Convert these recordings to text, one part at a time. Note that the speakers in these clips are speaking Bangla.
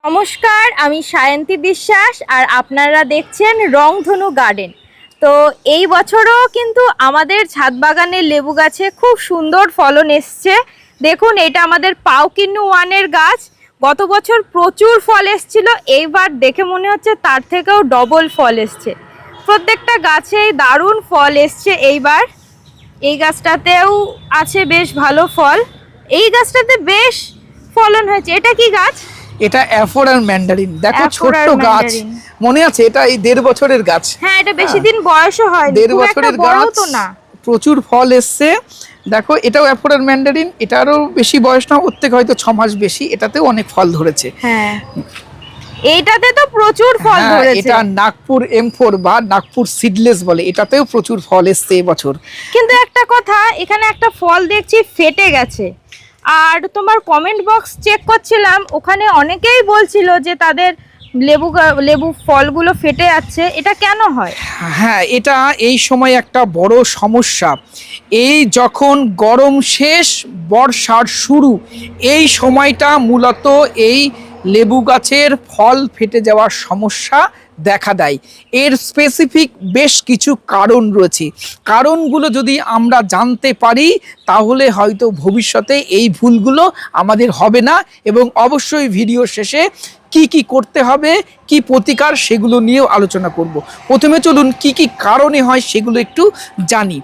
নমস্কার, আমি সায়ন্তী বিশ্বাস আর আপনারা দেখছেন রংধনু গার্ডেন। তো এই বছরও কিন্তু আমাদের ছাদ বাগানের লেবু গাছে খুব সুন্দর ফলন এসছে। দেখুন, এটা আমাদের পাউকিন্নু ওয়ানের গাছ। গত বছর প্রচুর ফল এসছিল, এইবার দেখে মনে হচ্ছে তার থেকেও ডবল ফল এসছে। প্রত্যেকটা গাছেই দারুণ ফল এসছে এইবার। এই গাছটাতেও আছে বেশ ভালো ফল, এই গাছটাতে বেশ ফলন হয়েছে। এটা কি গাছ? এটা অ্যাফোরার ম্যান্ডারিন। দেখো ছোট্ট গাছ, মনে আছে? এটা এই 1.5 বছরের গাছ। হ্যাঁ, এটা বেশি দিন বয়সও হয়নি, 1.5 বছরের গাছ, তো না। প্রচুর ফল এসছে। দেখো, এটাও অ্যাফোরার ম্যান্ডারিন, এটারও বেশি বয়স না, ওর থেকে হয়তো 6 মাস বেশি। এটাতেও অনেক ফল ধরেছে। হ্যাঁ, এইটাতে তো প্রচুর ফল ধরেছে। এটা নাগপুর M4 বা নাগপুর সিডলেস বলে, এটাতেও প্রচুর ফল এসছে এবছর। কিন্তু একটা কথা, এখানে একটা ফল দেখছি ফেটে গেছে। আর তোমার কমেন্ট বক্স চেক করছিলাম, ওখানে অনেকেই বলছিল যে তাদের লেবু ফলগুলো ফেটে যাচ্ছে। এটা কেন হয়? হ্যাঁ, এটা এই সময় একটা বড় সমস্যা। এই যখন গরম শেষ, বর্ষার শুরু, এই সময়টা মূলত এই লেবু গাছের ফল ফেটে যাওয়ার সমস্যা দেখা দেয়। এর স্পেসিফিক বেশ কিছু কারণ রয়েছে। কারণগুলো যদি আমরা জানতে পারি তাহলে হয়তো ভবিষ্যতে এই ভুলগুলো আমাদের হবে না। এবং অবশ্যই ভিডিও শেষে কি কি করতে হবে, কি প্রতিকার, সেগুলো নিয়েও আলোচনা করব। প্রথমে চলুন কি কি কারণে হয় সেগুলো একটু জানি।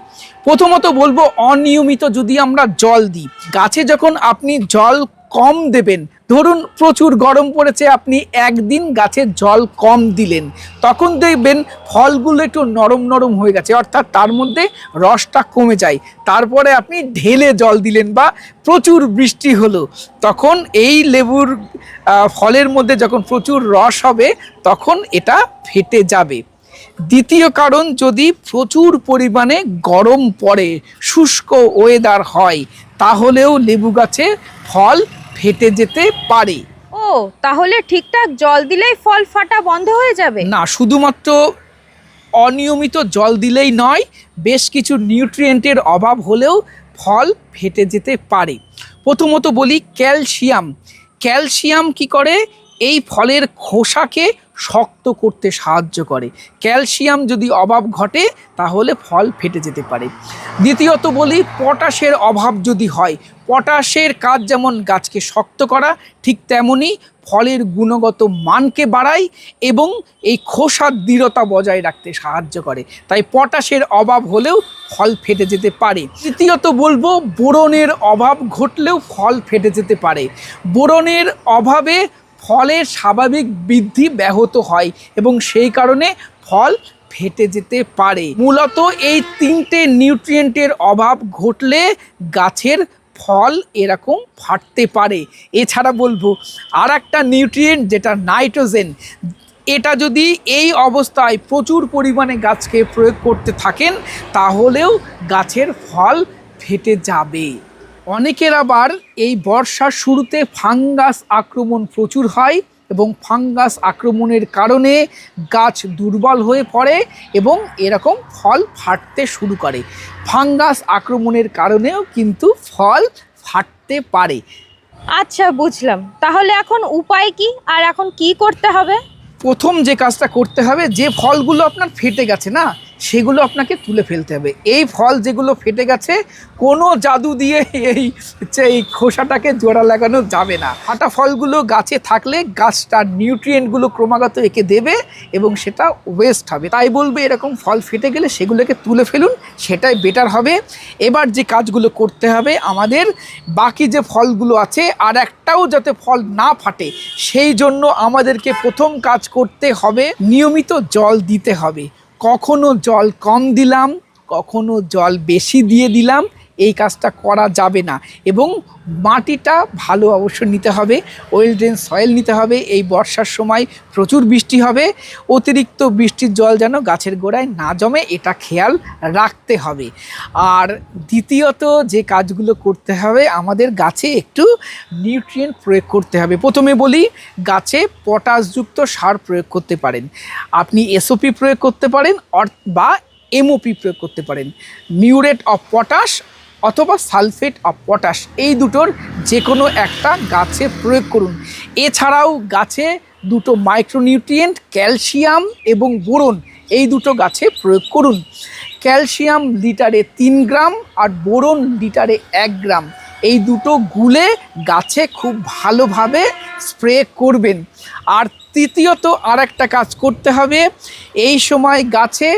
প্রথমত বলবো, অনিয়মিত যদি আমরা জল দিই, গাছে যখন আপনি জল কম দেবেন, ধরুন প্রচুর গরম পড়েছে, আপনি একদিন গাছে জল কম দিলেন, তখন দেখবেন ফলগুলো একটু নরম নরম হয়ে গেছে, অর্থাৎ তার মধ্যে রসটা কমে যায়। তারপরে আপনি ঢেলে জল দিলেন বা প্রচুর বৃষ্টি হলো, তখন এই লেবুর ফলের মধ্যে যখন প্রচুর রস হবে তখন এটা ফেটে যাবে। দ্বিতীয় কারণ, যদি প্রচুর পরিমাণে গরম পড়ে, শুষ্ক ওয়েদার হয়, তাহলেও লেবু গাছে ফল ফেটে যেতে পারে। ও, তাহলে ঠিকঠাক জল দিলেই ফল ফাটা বন্ধ হয়ে যাবে? না, শুধুমাত্র অনিয়মিত জল দিলেই নয়, বেশ কিছু নিউট্রিয়েন্টের অভাব হলেও ফল ফেটে যেতে পারে। প্রথমত বলি ক্যালসিয়াম। ক্যালসিয়াম কি করে? এই ফলের খোসাকে শক্ত করতে সাহায্য করে। ক্যালসিয়াম যদি অভাব ঘটে তাহলে ফল ফেটে যেতে পারে। দ্বিতীয়ত বলি পটাশের অভাব যদি হয়। পটাশের কাজ যেমন গাছকে শক্ত করা, ঠিক তেমনি ফলের গুণগত মানকে বাড়ায় এবং এই খোসার দৃঢ়তা বজায় রাখতে সাহায্য করে। তাই পটাশের অভাব হলেও ফল ফেটে যেতে পারে। তৃতীয়ত বলবো, বোরনের অভাব ঘটলেও ফল ফেটে যেতে পারে। বোরনের অভাবে ফলের স্বাভাবিক বৃদ্ধি ব্যাহত হয় এবং সেই কারণে ফল ফেটে যেতে পারে। মূলত এই 3টে নিউট্রিয়েন্টের অভাব ঘটলে গাছের ফল এরকম ফাটতে পারে। এছাড়া বলবো আর একটা নিউট্রিয়েন্ট, যেটা নাইট্রোজেন। এটা যদি এই অবস্থায় প্রচুর পরিমাণে গাছকে প্রয়োগ করতে থাকেন তাহলেও গাছের ফল ফেটে যাবে। অনেকের আবার এই বর্ষার শুরুতে ফাঙ্গাস আক্রমণ প্রচুর হয় এবং ফাঙ্গাস আক্রমণের কারণে গাছ দুর্বল হয়ে পড়ে এবং এরকম ফল ফাটতে শুরু করে। ফাঙ্গাস আক্রমণের কারণেও কিন্তু ফল ফাটতে পারে। আচ্ছা, বুঝলাম। তাহলে এখন উপায় কি, আর এখন কি করতে হবে? প্রথম যে কাজটা করতে হবে, যে ফলগুলো আপনার ফেটে গেছে না, সেগুলো আপনাকে তুলে ফেলতে হবে। এই ফল যেগুলো ফেটে গেছে, কোনো জাদু দিয়ে এই খোসাটাকে জোড়া লাগানো যাবে না। ফাটা ফলগুলো গাছে থাকলে গাছটার নিউট্রিয়েন্টগুলো ক্রমাগত একে দেবে এবং সেটা ওয়েস্ট হবে। তাই বলবে, এরকম ফল ফেটে গেলে সেগুলোকে তুলে ফেলুন, সেটাই বেটার হবে। এবার যে কাজগুলো করতে হবে, আমাদের বাকি যে ফলগুলো আছে আর একটাও যাতে ফল না ফাটে, সেই জন্য আমাদেরকে প্রথম কাজ করতে হবে, নিয়মিত জল দিতে হবে। কখনো জল কম দিলাম, কখনো জল বেশি দিয়ে দিলাম, এই কাজটা করা যাবে না। এবং মাটিটা ভালো অবশ্য নিতে হবে, ওয়েল ড্রেন সয়েল নিতে হবে। এই বর্ষার সময় প্রচুর বৃষ্টি হবে, অতিরিক্ত বৃষ্টির জল যেন গাছের গোড়ায় না জমে, এটা খেয়াল রাখতে হবে। আর দ্বিতীয়ত যে কাজগুলো করতে হবে, আমাদের গাছে একটু নিউট্রিয়েন্ট প্রয়োগ করতে হবে। প্রথমে বলি, গাছে পটাশযুক্ত সার প্রয়োগ করতে পারেন। আপনি এসওপি প্রয়োগ করতে পারেন বা এমওপি প্রয়োগ করতে পারেন, মিউরেট অফ পটাশ অথবা সালফেট অফ পটাশ, এই দুটোর যে কোনো একটা গাছে প্রয়োগ করুন। এছাড়াও গাছে দুটো মাইক্রোনিউট্রিয়েন্ট ক্যালসিয়াম এবং বোরন, এই দুটো গাছে প্রয়োগ করুন। ক্যালসিয়াম লিটারে 3 গ্রাম আর বোরন লিটারে 1 গ্রাম, এই দুটো গুলে গাছে খুব ভালোভাবে স্প্রে করবেন। আর তৃতীয়ত আর একটা কাজ করতে হবে, এই সময় গাছে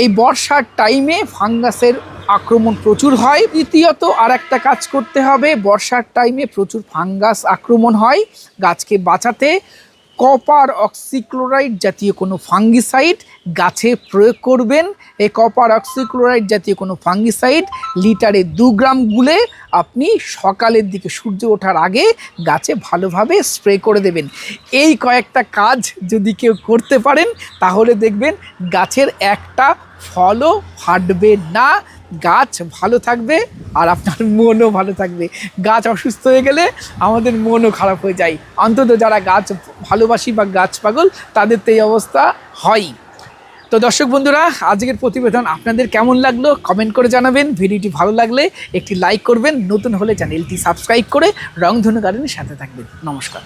এই বর্ষার টাইমে ফাঙ্গাসের আক্রমণ প্রচুর হয়। তৃতীয়ত আর একটা কাজ করতে হবে, বর্ষার টাইমে প্রচুর ফাঙ্গাস আক্রমণ হয়, গাছকে বাঁচাতে কপার অক্সিক্লোরাইড জাতীয় কোনো ফাঙ্গিসাইড গাছে প্রয়োগ করবেন। এই কপার অক্সিক্লোরাইড জাতীয় কোনো ফাঙ্গিসাইড লিটারে 2 গ্রাম গুলে আপনি সকালের দিকে সূর্য ওঠার আগে গাছে ভালোভাবে স্প্রে করে দেবেন। এই কয়েকটা কাজ যদি কেউ করতে পারেন তাহলে দেখবেন গাছের একটা ফলও ফাটবে না, গাছ ভালো থাকবে আর আপনার মনও ভালো থাকবে। গাছ অসুস্থ হয়ে গেলে আমাদের মনও খারাপ হয়ে যায়, অন্তত যারা গাছ ভালোবাসি বা গাছ পাগল তাদের তো এই অবস্থা হয়। তো দর্শক বন্ধুরা, আজকের প্রতিবেদন আপনাদের কেমন লাগলো কমেন্ট করে জানাবেন। ভিডিওটি ভালো লাগলে একটি লাইক করবেন, নতুন হলে চ্যানেলটি সাবস্ক্রাইব করে রংধনু গার্ডেনের সাথে থাকবেন। নমস্কার।